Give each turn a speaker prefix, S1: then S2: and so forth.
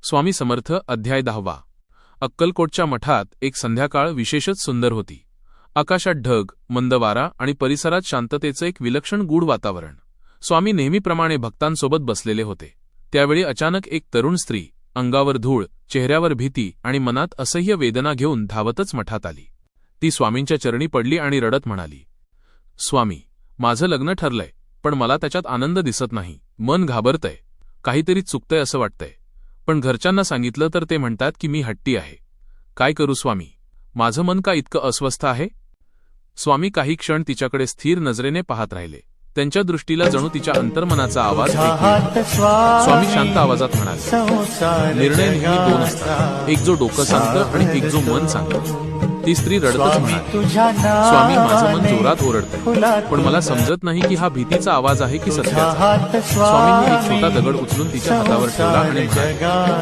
S1: स्वामी समर्थ अध्याय 10. अक्कलकोटच्या मठात एक संध्याकाळ विशेषच सुंदर होती. आकाशात ढग, मंद वारा आणि परिसरात शांततेचं एक विलक्षण गूढ वातावरण. स्वामी नेहमीप्रमाणे भक्तांसोबत बसलेले होते. त्यावेळी अचानक एक तरुण स्त्री, अंगावर धूळ, चेहऱ्यावर भीती आणि मनात असह्य वेदना घेऊन धावतच मठात आली. ती स्वामींच्या चरणी पडली आणि रडत म्हणाली, स्वामी, माझं लग्न ठरलंय, पण मला त्याच्यात आनंद दिसत नाही. मन घाबरतंय, काहीतरी चुकतंय असं वाटतंय. पण घरच्यांना सांगितलं तर ते म्हणतात की मी हट्टी आहे. काय करू स्वामी? माझं मन का इतकं अस्वस्थ आहे? स्वामी काही क्षण तिच्याकडे स्थिर नजरेने पाहत राहिले. त्यांच्या दृष्टीला जणू तिच्या अंतर्मनाचा आवाज ऐकू येतो. स्वामी शांत आवाजात म्हणाले, निर्णय नेहमी दोन असतात, एक जो डोकं सांगतं आणि एक जो मन सांगतं. ती स्त्री रडतच म्हणाली, स्वामी, माझं मन जोरात ओरडतंय, पण मला समजत नाही की हा भीतीचा आवाज आहे की सत्याचा. स्वामींनी एक छोटा दगड उचलून तिच्या हातावर ठेवला आणि म्हणाले,